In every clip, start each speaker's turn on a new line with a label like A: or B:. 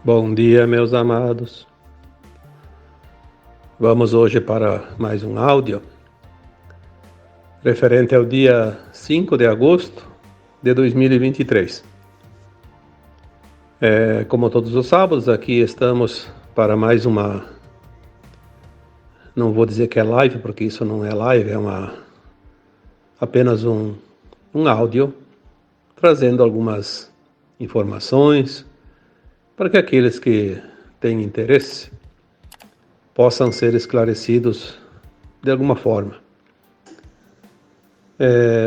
A: Bom dia, meus amados. Vamos hoje para mais um áudio referente ao dia 5 de agosto de 2023. Como todos os sábados, aqui estamos para mais uma... Não vou dizer que é live, porque isso não é live, é apenas um áudio, trazendo algumas informações para que aqueles que têm interesse possam ser esclarecidos de alguma forma.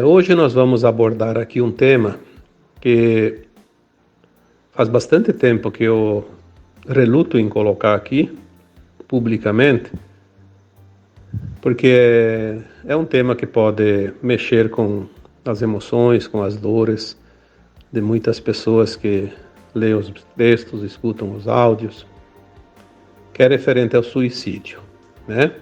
A: Hoje nós vamos abordar aqui um tema que faz bastante tempo que eu reluto em colocar aqui publicamente, porque é um tema que pode mexer com as emoções, com as dores de muitas pessoas que leem os textos, escutam os áudios, que é referente ao suicídio, né?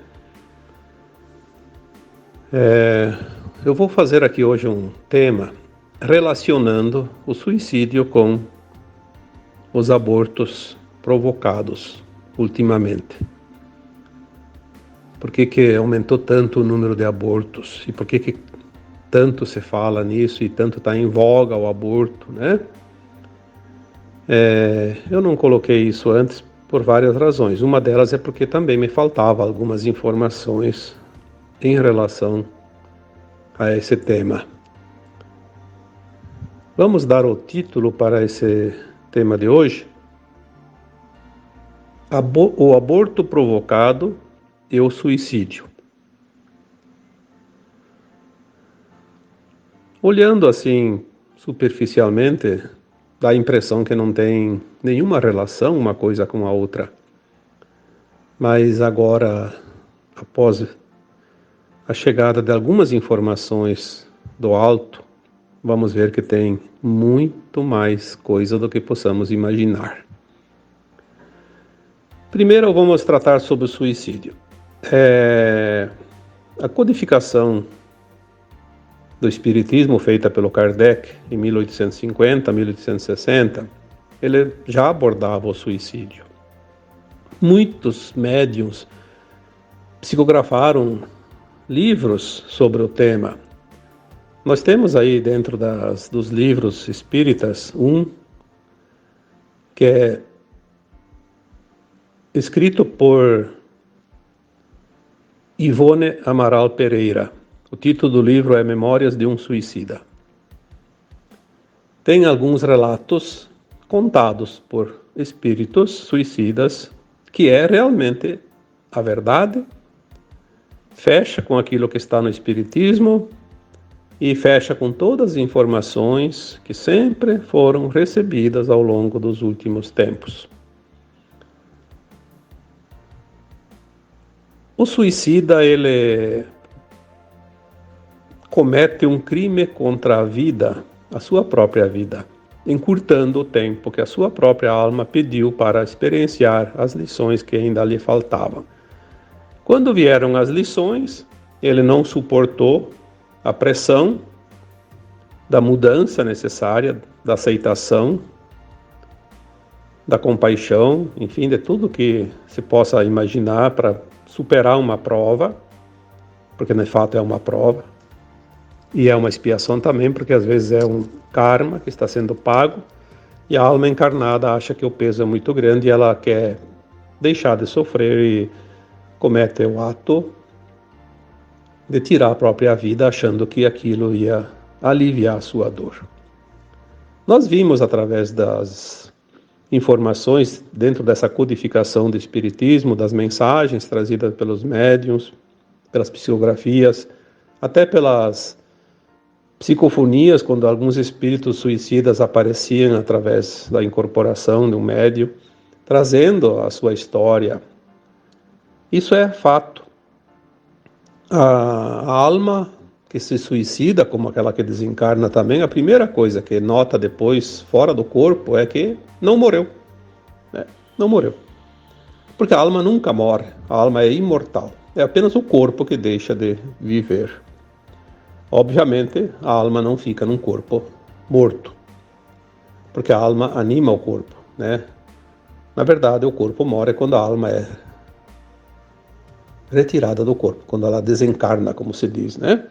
A: Eu vou fazer aqui hoje um tema relacionando o suicídio com os abortos provocados ultimamente. Por que aumentou tanto o número de abortos? E por que tanto se fala nisso e tanto está em voga o aborto, né? Eu não coloquei isso antes por várias razões. Uma delas é porque também me faltava algumas informações em relação a esse tema. Vamos dar o título para esse tema de hoje: o aborto provocado e o suicídio. Olhando assim superficialmente, dá a impressão que não tem nenhuma relação uma coisa com a outra. Mas agora, após a chegada de algumas informações do alto, vamos ver que tem muito mais coisa do que possamos imaginar. Primeiro vamos tratar sobre o suicídio. A codificação do Espiritismo feita pelo Kardec em 1850, 1860, ele já abordava o suicídio. Muitos médiuns psicografaram livros sobre o tema. Nós temos aí dentro dos livros espíritas um que é escrito por Ivone Amaral Pereira. O título do livro é Memórias de um Suicida. Tem alguns relatos contados por espíritos suicidas que é realmente a verdade, fecha com aquilo que está no Espiritismo e fecha com todas as informações que sempre foram recebidas ao longo dos últimos tempos. O suicida, ele comete um crime contra a vida, a sua própria vida, encurtando o tempo que a sua própria alma pediu para experienciar as lições que ainda lhe faltavam. Quando vieram as lições, ele não suportou a pressão da mudança necessária, da aceitação, da compaixão, enfim, de tudo que se possa imaginar para superar uma prova, porque de fato é uma prova, e é uma expiação também, porque às vezes é um karma que está sendo pago, e a alma encarnada acha que o peso é muito grande e ela quer deixar de sofrer e comete o ato de tirar a própria vida, achando que aquilo ia aliviar a sua dor. Nós vimos através das informações dentro dessa codificação do Espiritismo, das mensagens trazidas pelos médiuns, pelas psicografias, até pelas psicofonias, quando alguns espíritos suicidas apareciam através da incorporação de um médium, trazendo a sua história. Isso é fato. A alma que se suicida, como aquela que desencarna também, a primeira coisa que nota depois, fora do corpo, é que não morreu. Não morreu. Porque a alma nunca morre, a alma é imortal. É apenas o corpo que deixa de viver. Obviamente, a alma não fica num corpo morto, porque a alma anima o corpo, né? Na verdade, o corpo morre quando a alma é retirada do corpo, quando ela desencarna, como se diz, né?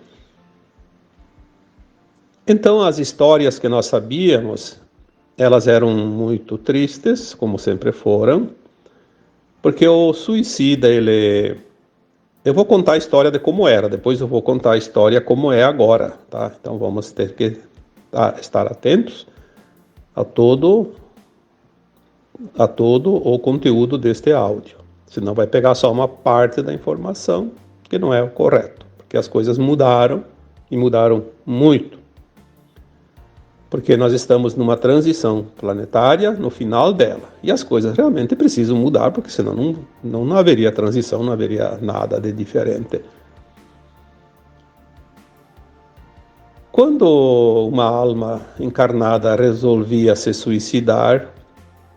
A: Então, as histórias que nós sabíamos, elas eram muito tristes, como sempre foram, porque o suicida, ele... Eu vou contar a história de como era, depois eu vou contar a história como é agora, tá? Então, vamos ter que estar atentos a todo o conteúdo deste áudio. Senão vai pegar só uma parte da informação que não é o correto, porque as coisas mudaram e mudaram muito. Porque nós estamos numa transição planetária no final dela. E as coisas realmente precisam mudar, porque senão não haveria transição, não haveria nada de diferente. Quando uma alma encarnada resolvia se suicidar,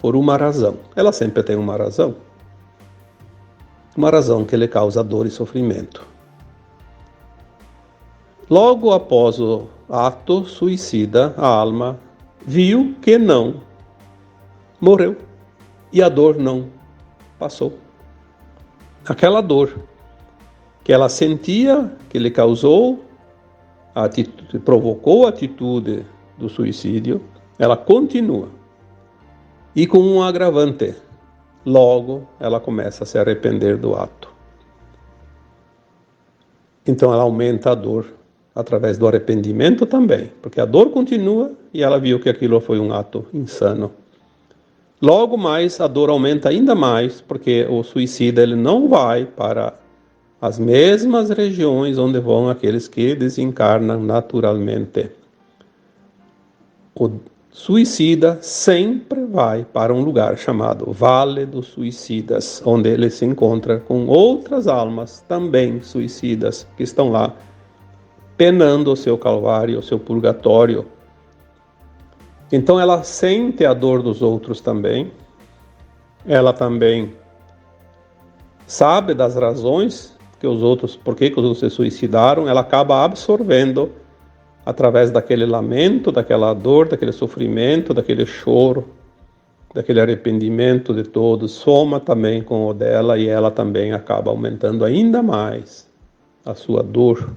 A: por uma razão, ela sempre tem uma razão que lhe causa dor e sofrimento. Logo após o ato suicida, a alma viu que não morreu e a dor não passou. Aquela dor que ela sentia, que lhe causou, provocou a atitude do suicídio, ela continua. E com um agravante, logo ela começa a se arrepender do ato. Então ela aumenta a dor através do arrependimento também, porque a dor continua e ela viu que aquilo foi um ato insano. Logo mais a dor aumenta ainda mais, porque o suicida ele não vai para as mesmas regiões onde vão aqueles que desencarnam naturalmente. O suicida sempre vai para um lugar chamado Vale dos Suicidas, onde ele se encontra com outras almas também suicidas que estão lá penando o seu calvário, o seu purgatório. Então ela sente a dor dos outros também, ela também sabe das razões que os outros, por que os outros se suicidaram, ela acaba absorvendo através daquele lamento, daquela dor, daquele sofrimento, daquele choro, daquele arrependimento de todos, soma também com o dela e ela também acaba aumentando ainda mais a sua dor.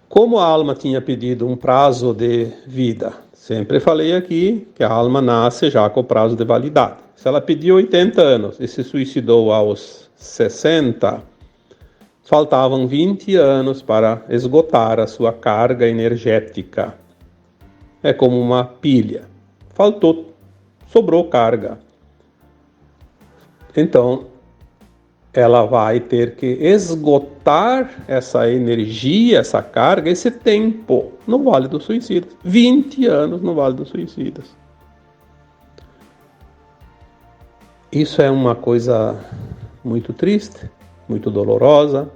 A: Como a alma tinha pedido um prazo de vida, sempre falei aqui que a alma nasce já com o prazo de validade. Se ela pediu 80 anos e se suicidou aos 60, faltavam 20 anos para esgotar a sua carga energética. É como uma pilha. Sobrou carga. Então, ela vai ter que esgotar essa energia, essa carga, esse tempo no Vale dos Suicidas. 20 anos no Vale dos Suicidas. Isso é uma coisa muito triste, muito dolorosa.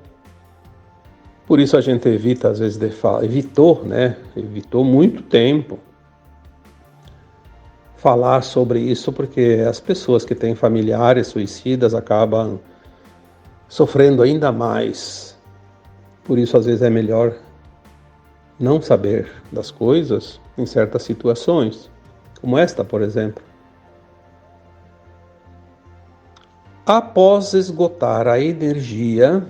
A: Por isso a gente evita, às vezes, evitou muito tempo falar sobre isso, porque as pessoas que têm familiares suicidas acabam sofrendo ainda mais. Por isso, às vezes, é melhor não saber das coisas em certas situações, como esta, por exemplo. Após esgotar a energia,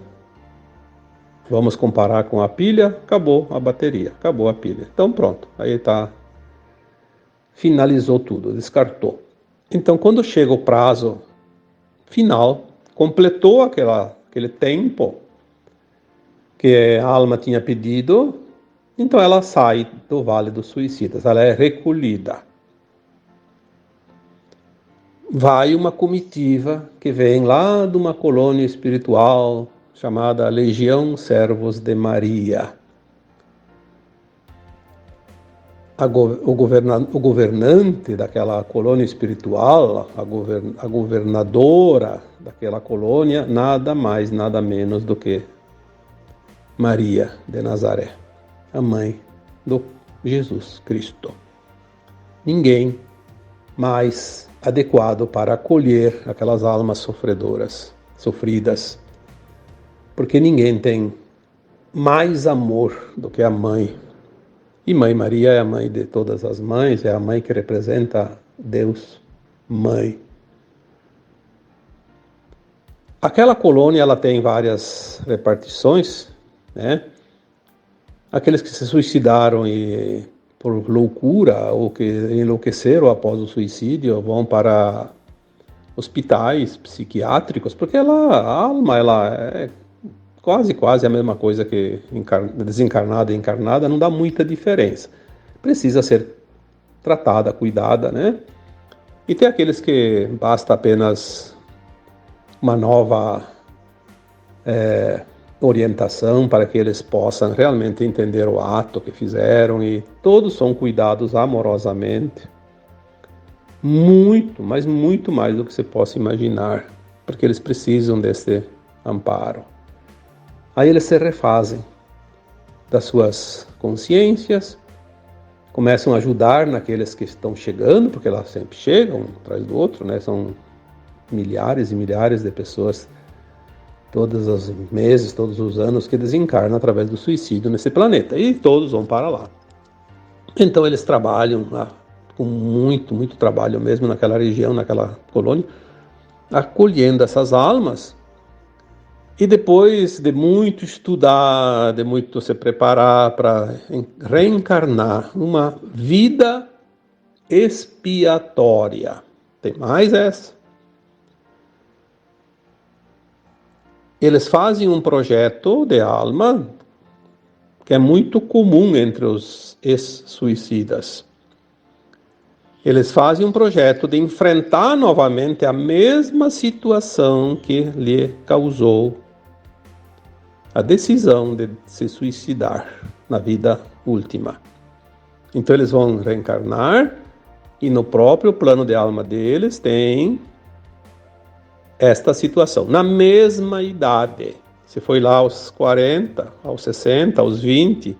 A: vamos comparar com a pilha, acabou a bateria, acabou a pilha. Então pronto, aí finalizou tudo, descartou. Então quando chega o prazo final, completou aquele tempo que a alma tinha pedido, então ela sai do Vale dos Suicidas, ela é recolhida. Vai uma comitiva que vem lá de uma colônia espiritual chamada Legião Servos de Maria. O governante daquela colônia espiritual, a governadora daquela colônia, nada mais, nada menos do que Maria de Nazaré, a mãe do Jesus Cristo. Ninguém mais adequado para acolher aquelas almas sofridas, porque ninguém tem mais amor do que a mãe. E Mãe Maria é a mãe de todas as mães, é a mãe que representa Deus, Mãe. Aquela colônia ela tem várias repartições, né? Aqueles que se suicidaram por loucura ou que enlouqueceram após o suicídio vão para hospitais psiquiátricos, porque a alma ela é quase a mesma coisa que desencarnada e encarnada, não dá muita diferença. Precisa ser tratada, cuidada, né? E tem aqueles que basta apenas uma nova orientação para que eles possam realmente entender o ato que fizeram, e todos são cuidados amorosamente, muito, mas muito mais do que você possa imaginar, porque eles precisam desse amparo. Aí eles se refazem das suas consciências, começam a ajudar naqueles que estão chegando, porque elas sempre chegam um atrás do outro, né? São milhares e milhares de pessoas todos os meses, todos os anos que desencarnam através do suicídio nesse planeta, e todos vão para lá. Então eles trabalham com muito trabalho mesmo naquela região, naquela colônia, acolhendo essas almas. E depois de muito estudar, de muito se preparar para reencarnar numa vida expiatória. Tem mais essa. Eles fazem um projeto de alma que é muito comum entre os ex-suicidas. Eles fazem um projeto de enfrentar novamente a mesma situação que lhe causou a decisão de se suicidar na vida última. Então eles vão reencarnar e no próprio plano de alma deles tem esta situação. Na mesma idade, se foi lá aos 40, aos 60, aos 20,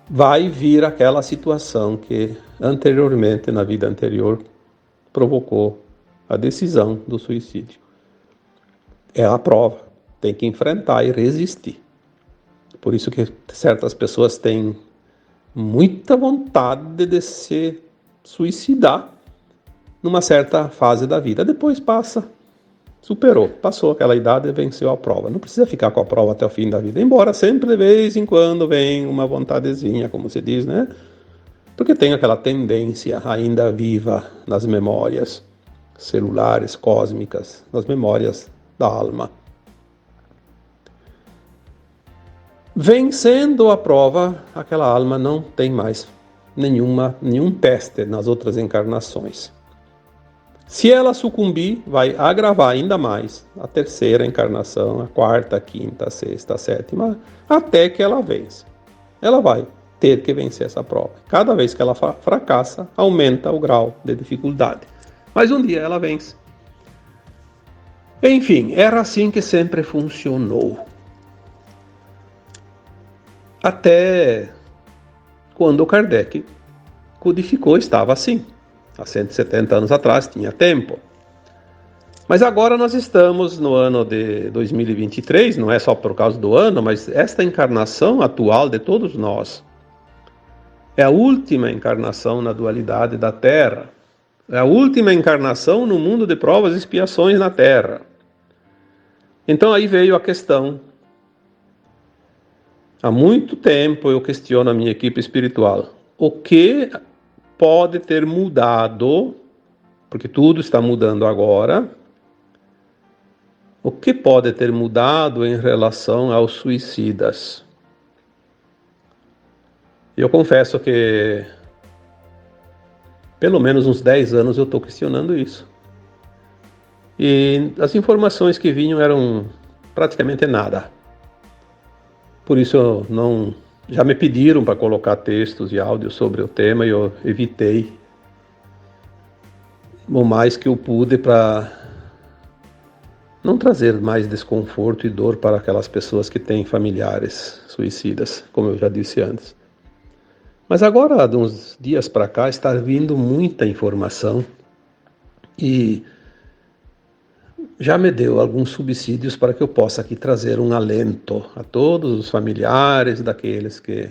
A: vai vir aquela situação que anteriormente, na vida anterior, provocou a decisão do suicídio. É a prova. Tem que enfrentar e resistir. Por isso que certas pessoas têm muita vontade de se suicidar numa certa fase da vida. Depois passa, superou, passou aquela idade e venceu a prova. Não precisa ficar com a prova até o fim da vida, embora sempre de vez em quando vem uma vontadezinha, como se diz, né? Porque tem aquela tendência ainda viva nas memórias celulares, cósmicas, nas memórias da alma. Vencendo a prova, aquela alma não tem mais nenhum teste nas outras encarnações. Se ela sucumbir, vai agravar ainda mais a terceira encarnação, a quarta, a quinta, a sexta, a sétima, até que ela vence. Ela vai ter que vencer essa prova. Cada vez que ela fracassa, aumenta o grau de dificuldade. Mas um dia ela vence. Enfim, era assim que sempre funcionou. Até quando Kardec codificou, estava assim. Há 170 anos atrás, tinha tempo. Mas agora nós estamos no ano de 2023, não é só por causa do ano, mas esta encarnação atual de todos nós é a última encarnação na dualidade da Terra. É a última encarnação no mundo de provas e expiações na Terra. Então aí veio a questão. Há muito tempo eu questiono a minha equipe espiritual. O que pode ter mudado, porque tudo está mudando agora, o que pode ter mudado em relação aos suicidas? Eu confesso que pelo menos uns 10 anos eu estou questionando isso. E as informações que vinham eram praticamente nada. Por isso já me pediram para colocar textos e áudios sobre o tema e eu evitei o mais que eu pude para não trazer mais desconforto e dor para aquelas pessoas que têm familiares suicidas, como eu já disse antes. Mas agora, de uns dias para cá, está vindo muita informação e já me deu alguns subsídios para que eu possa aqui trazer um alento a todos os familiares daqueles que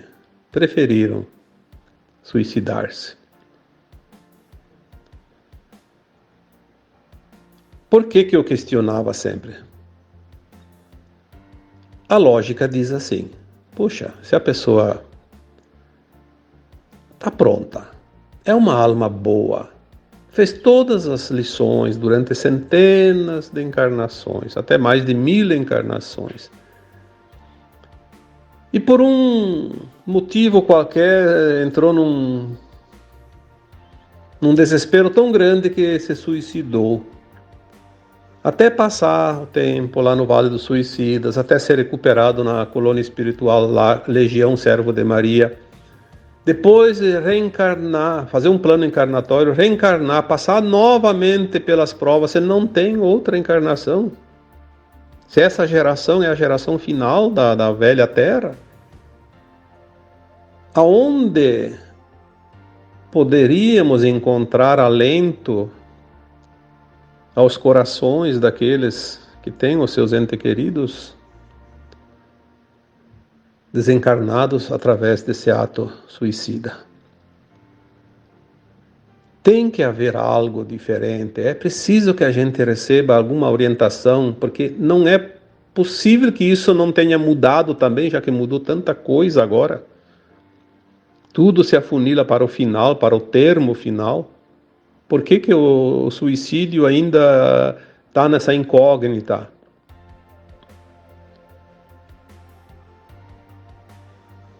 A: preferiram suicidar-se. Por que eu questionava sempre? A lógica diz assim: puxa, se a pessoa está pronta, é uma alma boa, fez todas as lições durante centenas de encarnações, até mais de 1000 encarnações, e por um motivo qualquer entrou num desespero tão grande que se suicidou. Até passar o tempo lá no Vale dos Suicidas, até ser recuperado na colônia espiritual lá, Legião Servo de Maria. Depois reencarnar, fazer um plano encarnatório, reencarnar, passar novamente pelas provas, você não tem outra encarnação. Se essa geração é a geração final da velha Terra, aonde poderíamos encontrar alento aos corações daqueles que têm os seus entes queridos desencarnados através desse ato suicida? Tem que haver algo diferente, é preciso que a gente receba alguma orientação, porque não é possível que isso não tenha mudado também, já que mudou tanta coisa agora. Tudo se afunila para o final, para o termo final. Por que o suicídio ainda está nessa incógnita?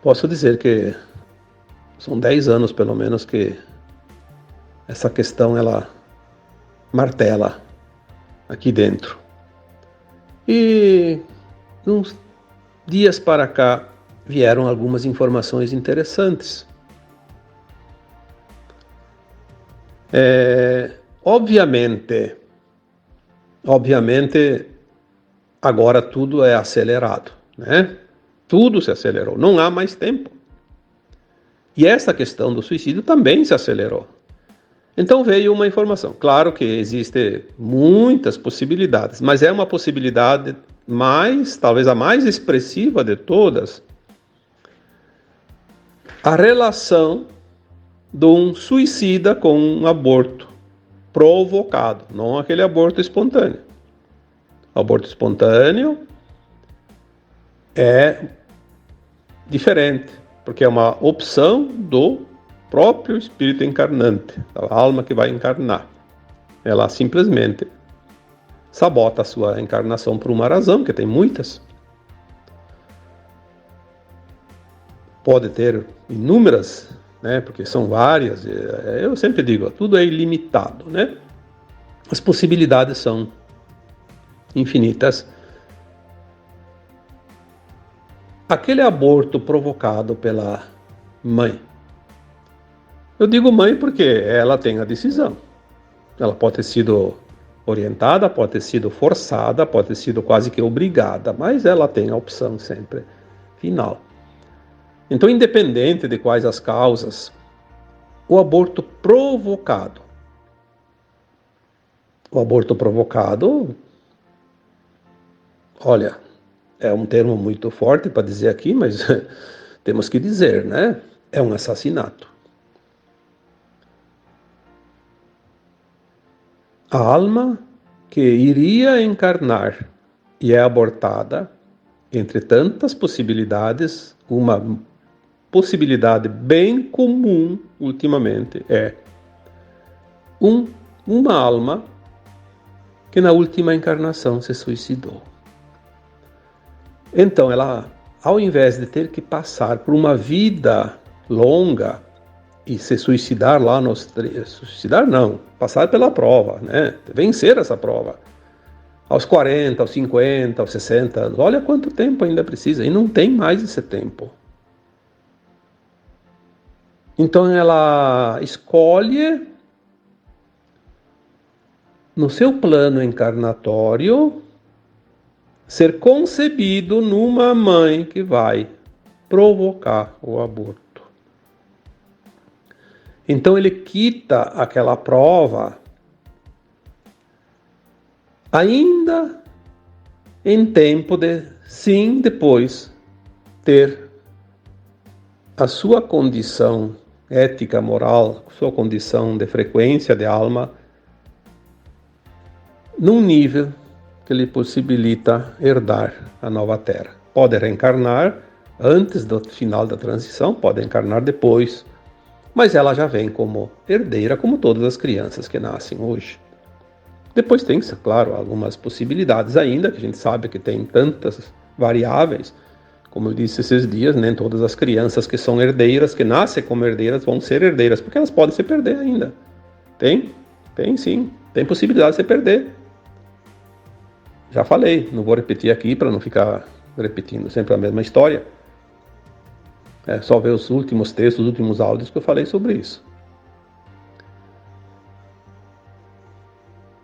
A: Posso dizer que são 10 anos, pelo menos, que essa questão ela martela aqui dentro. E uns dias para cá vieram algumas informações interessantes. Obviamente, agora tudo é acelerado, né? Tudo se acelerou, não há mais tempo. E essa questão do suicídio também se acelerou. Então veio uma informação. Claro que existem muitas possibilidades, mas é uma possibilidade talvez a mais expressiva de todas, a relação de um suicida com um aborto provocado, não aquele aborto espontâneo. O aborto espontâneo é diferente, porque é uma opção do próprio espírito encarnante, a alma que vai encarnar. Ela simplesmente sabota a sua encarnação por uma razão, que tem muitas. Pode ter inúmeras, né? Porque são várias. Eu sempre digo, tudo é ilimitado, né? As possibilidades são infinitas. Aquele aborto provocado pela mãe. Eu digo mãe porque ela tem a decisão. Ela pode ter sido orientada, pode ter sido forçada, pode ter sido quase que obrigada, mas ela tem a opção sempre final. Então, independente de quais as causas, o aborto provocado. O aborto provocado, olha, é um termo muito forte para dizer aqui, mas temos que dizer, né? É um assassinato. A alma que iria encarnar e é abortada, entre tantas possibilidades, uma possibilidade bem comum ultimamente é uma alma que na última encarnação se suicidou. Então ela, ao invés de ter que passar por uma vida longa e se suicidar lá suicidar não, passar pela prova, né? Vencer essa prova. Aos 40, aos 50, aos 60 anos. Olha quanto tempo ainda precisa. E não tem mais esse tempo. Então ela escolhe, no seu plano encarnatório, ser concebido numa mãe que vai provocar o aborto. Então ele quita aquela prova ainda em tempo de, sim, depois ter a sua condição ética, moral, sua condição de frequência de alma num nível que lhe possibilita herdar a nova Terra. Pode reencarnar antes do final da transição, pode encarnar depois, mas ela já vem como herdeira, como todas as crianças que nascem hoje. Depois tem, claro, algumas possibilidades ainda, que a gente sabe que tem tantas variáveis. Como eu disse esses dias, nem todas as crianças que são herdeiras, que nascem como herdeiras, vão ser herdeiras, porque elas podem se perder ainda. Tem sim, tem possibilidade de se perder. Já falei, não vou repetir aqui para não ficar repetindo sempre a mesma história. É só ver os últimos textos, os últimos áudios que eu falei sobre isso.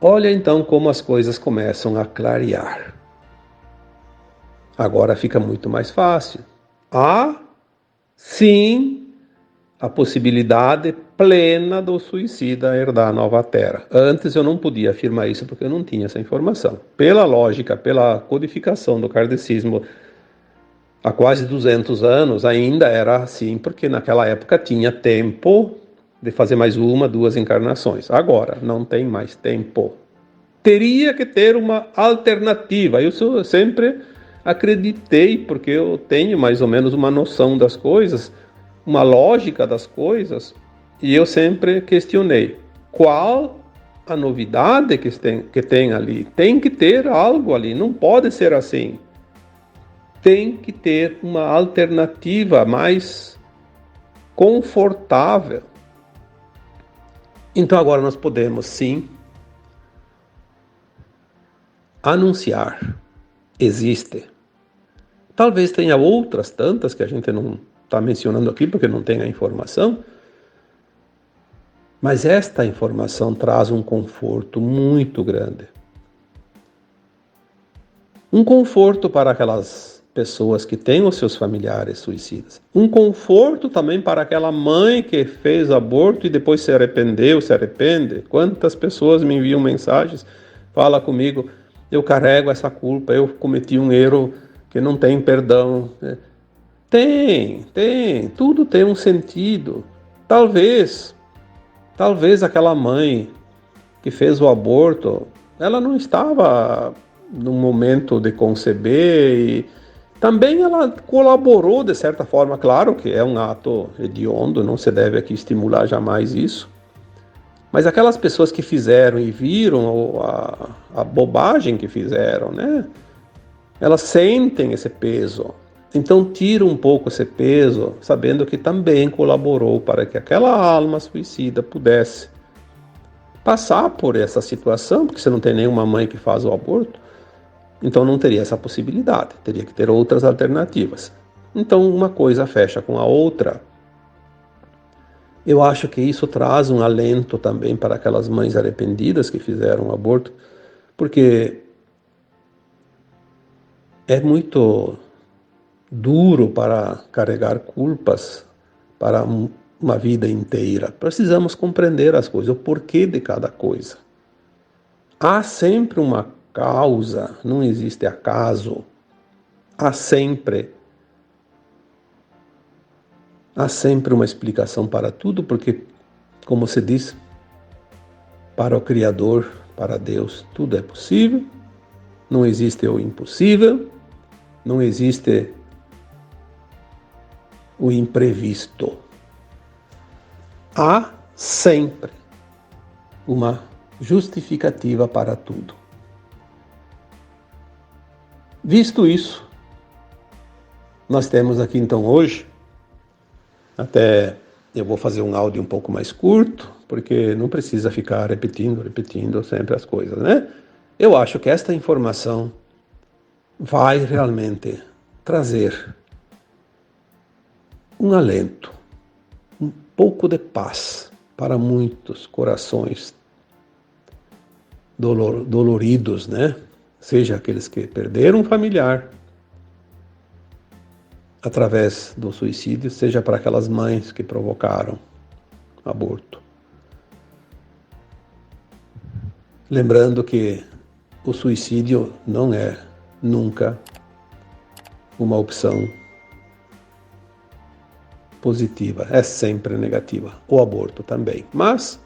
A: Olha então como as coisas começam a clarear. Agora fica muito mais fácil. Há, sim, a possibilidade plena do suicida herdar a nova Terra. Antes eu não podia afirmar isso porque eu não tinha essa informação. Pela lógica, pela codificação do kardecismo, há quase 200 anos ainda era assim, porque naquela época tinha tempo de fazer mais uma, duas encarnações. Agora não tem mais tempo. Teria que ter uma alternativa. Eu sempre acreditei, porque eu tenho mais ou menos uma noção das coisas, uma lógica das coisas, e eu sempre questionei qual a novidade que tem ali. Tem que ter algo ali, não pode ser assim. Tem que ter uma alternativa mais confortável. Então agora nós podemos sim anunciar. Existe. Talvez tenha outras tantas que a gente não está mencionando aqui porque não tem a informação, mas esta informação traz um conforto muito grande. Um conforto para aquelas pessoas que têm os seus familiares suicidas. Um conforto também para aquela mãe que fez aborto e depois se arrependeu, se arrepende. Quantas pessoas me enviam mensagens, fala comigo, eu carrego essa culpa, eu cometi um erro que não tem perdão. Tudo tem um sentido. Talvez aquela mãe que fez o aborto, ela não estava no momento de conceber e também ela colaborou de certa forma, claro que é um ato hediondo, não se deve aqui estimular jamais isso, mas aquelas pessoas que fizeram e viram a bobagem que fizeram, né? Elas sentem esse peso, então tira um pouco esse peso, sabendo que também colaborou para que aquela alma suicida pudesse passar por essa situação, porque você não tem nenhuma mãe que faz o aborto, então não teria essa possibilidade, teria que ter outras alternativas. Então uma coisa fecha com a outra. Eu acho que isso traz um alento também para aquelas mães arrependidas que fizeram o aborto, porque é muito duro para carregar culpas para uma vida inteira. Precisamos compreender as coisas, o porquê de cada coisa. Há sempre uma causa, não existe acaso. Há sempre uma explicação para tudo, porque, como se diz, para o Criador, para Deus, tudo é possível. Não existe o impossível, não existe o imprevisto. Há sempre uma justificativa para tudo. Visto isso, nós temos aqui então hoje, até eu vou fazer um áudio um pouco mais curto, porque não precisa ficar repetindo sempre as coisas, né? Eu acho que esta informação vai realmente trazer um alento, um pouco de paz para muitos corações doloridos, né? Seja aqueles que perderam um familiar através do suicídio, seja para aquelas mães que provocaram aborto. Lembrando que o suicídio não é nunca uma opção positiva, é sempre negativa. O aborto também. Mas,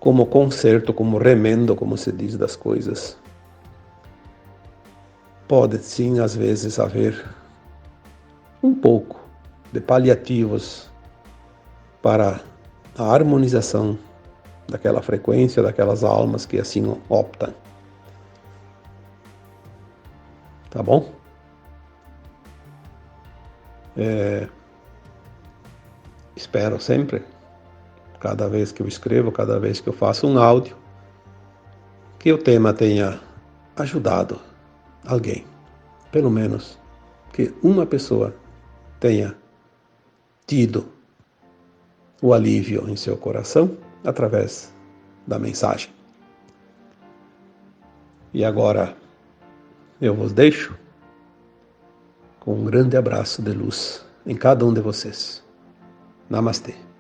A: como conserto, como remendo, como se diz, das coisas. Pode sim, às vezes, haver um pouco de paliativos para a harmonização daquela frequência, daquelas almas que assim optam. Tá bom? Espero sempre, cada vez que eu escrevo, cada vez que eu faço um áudio, que o tema tenha ajudado alguém. Pelo menos que uma pessoa tenha tido o alívio em seu coração através da mensagem. E agora eu vos deixo com um grande abraço de luz em cada um de vocês. Namastê.